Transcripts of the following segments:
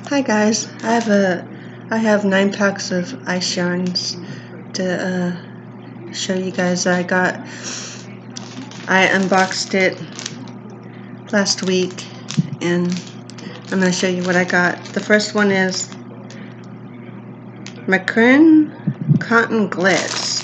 Hi guys, I have 9 packs of ice yarns to show you guys. I unboxed it last week, and I'm gonna show you what I got. The first one is Macrin Cotton Glitz.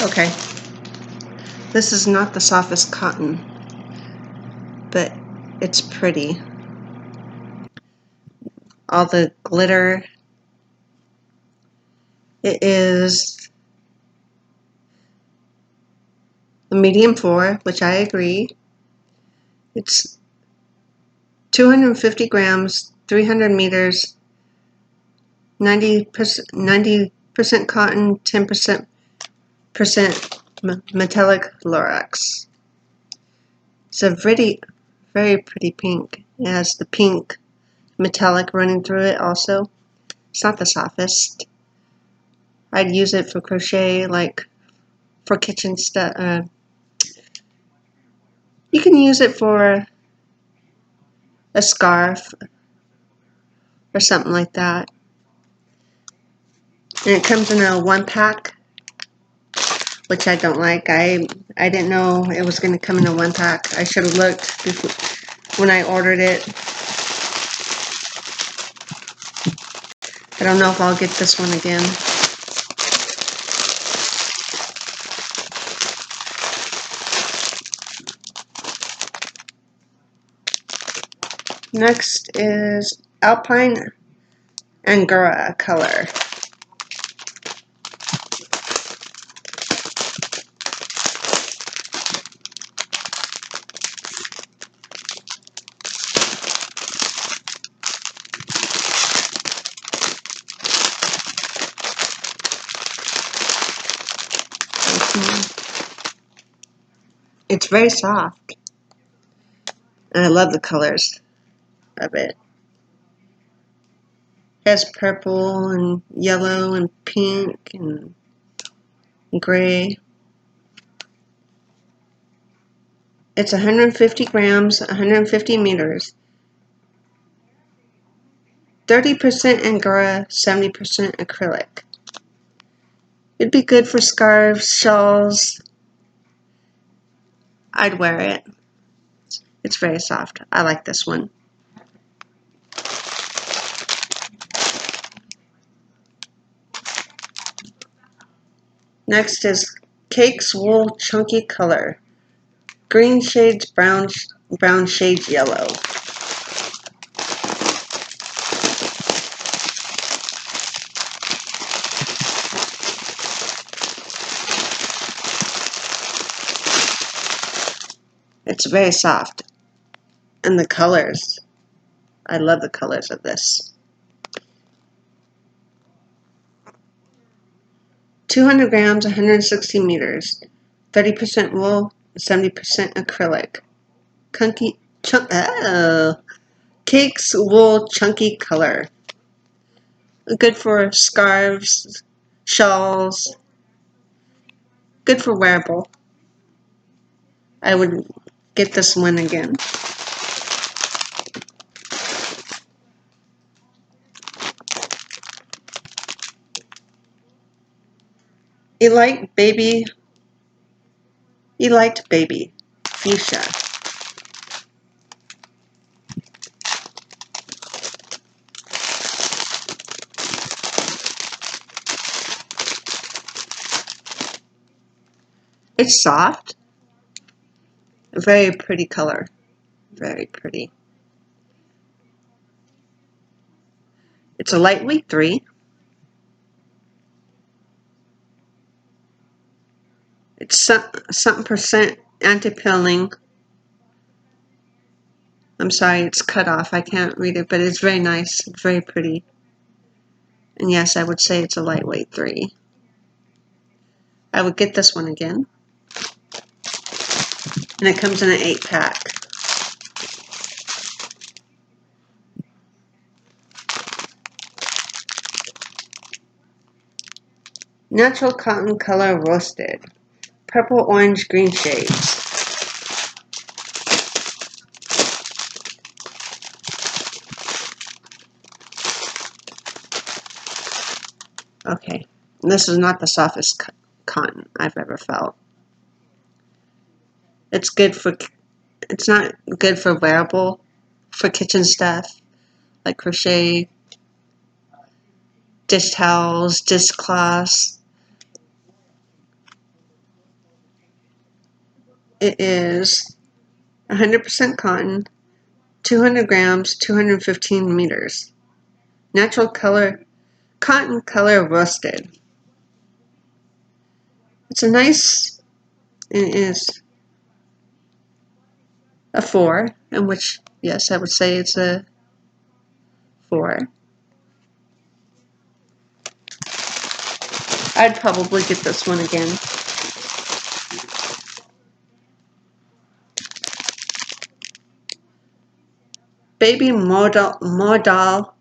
Okay, this is not the softest cotton, but it's pretty. All the glitter. It is a medium 4, which I agree. It's 250 grams, 300 meters, 90% cotton, 10% metallic Lorax. It's a very pretty pink. It has the pink metallic running through it also. It's not the softest. I'd use it for crochet, like for kitchen stuff. You can use it for a scarf or something like that. And it comes in a 1-pack, which I don't like. I didn't know it was going to come in a 1-pack. I should have looked before, when I ordered it. I don't know if I'll get this one again. Next is Alpine and Guerra color. It's very soft, and I love the colors of it. It has purple and yellow and pink and gray. It's 150 grams, 150 meters, 30% Angora, 70% acrylic. It'd be good for scarves, shawls. I'd wear it. It's very soft. I like this one. Next is Cake's Wool Chunky Color. Green shades, brown shades, yellow. It's very soft. And the colors. I love the colors of this. 200 grams, 160 meters. 30% wool, 70% acrylic. Cake's Wool Chunky Color. Good for scarves, shawls. Good for wearable. I would get this one again. Elite Baby Fuchsia. It's soft. A very pretty color. Very pretty. It's a lightweight 3. It's something percent anti-pilling. I'm sorry, it's cut off. I can't read it, but it's very nice. It's very pretty. And yes, I would say it's a lightweight 3. I would get this one again. And it comes in an 8-pack. Natural cotton color roasted. Purple, orange, green shades. Okay, this is not the softest cotton I've ever felt. It's not good for wearable, for kitchen stuff, like crochet, dish towels, dishcloths. It is 100% cotton, 200 grams, 215 meters. Natural color, cotton color roasted. It is a 4, in which, yes, I would say it's a 4. I'd probably get this one again. Baby Modal.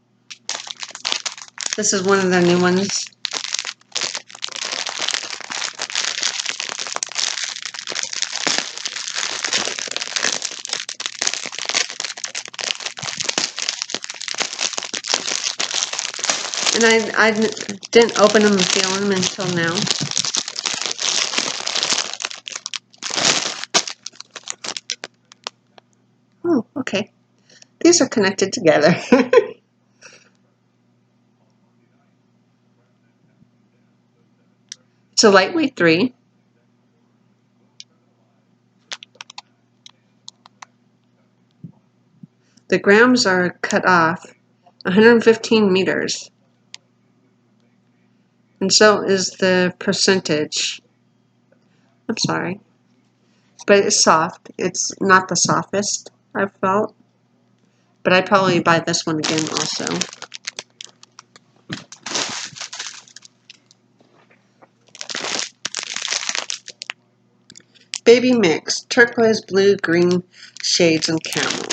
This is one of their new ones. And I didn't open them and feel them until now. Oh, okay. These are connected together. It's a lightweight 3. The grams are cut off, 115 meters. And so is the percentage. I'm sorry. But it's soft. It's not the softest I've felt. But I'd probably buy this one again also. Baby Mix, turquoise, blue, green shades, and camel.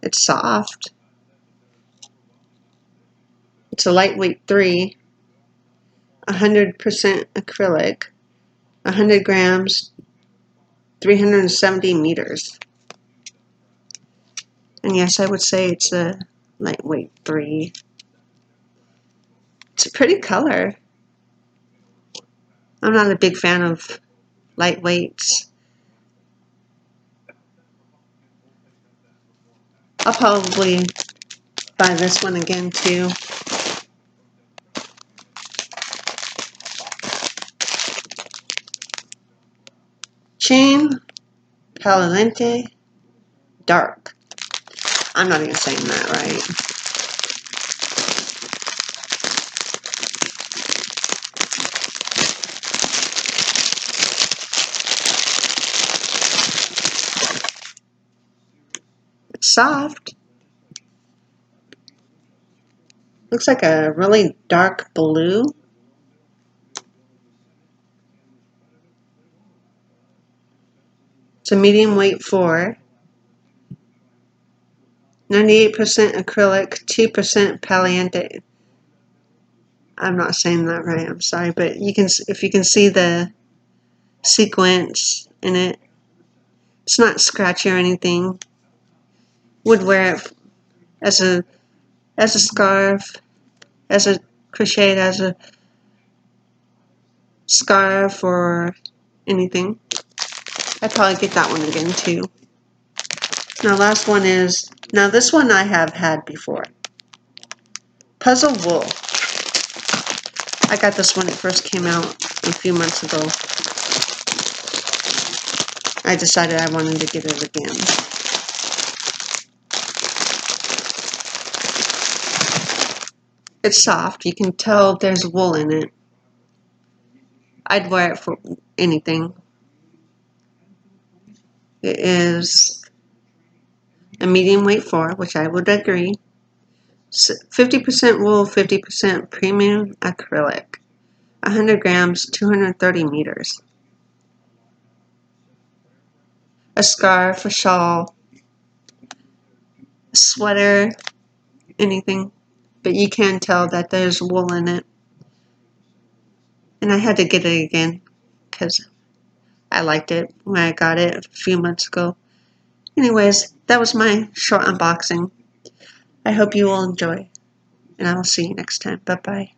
It's soft. It's a lightweight 3, 100% acrylic, 100 grams, 370 meters. And yes, I would say it's a lightweight 3. It's a pretty color. I'm not a big fan of lightweights. I'll probably buy this one again too. Chain Palilente Dark. I'm not even saying that right. It's soft. Looks like a really dark blue. It's a medium weight 4. 98% acrylic, 2% Palilente. I'm not saying that right. I'm sorry, but if you can see the sequence in it, it's not scratchy or anything. Would wear it as a scarf, as a crocheted as a scarf or anything. I'd probably get that one again too. Now this one I have had before. Puzzle Wool. I got this when it first came out a few months ago. I decided I wanted to get it again. It's soft. You can tell there's wool in it. I'd wear it for anything. It is a medium weight 4, which I would agree. 50% wool, 50% premium acrylic. 100 grams, 230 meters. A scarf, a shawl, a sweater, anything. But you can tell that there's wool in it. And I had to get it again because I liked it when I got it a few months ago. Anyways, that was my short unboxing. I hope you will enjoy. And I will see you next time. Bye-bye.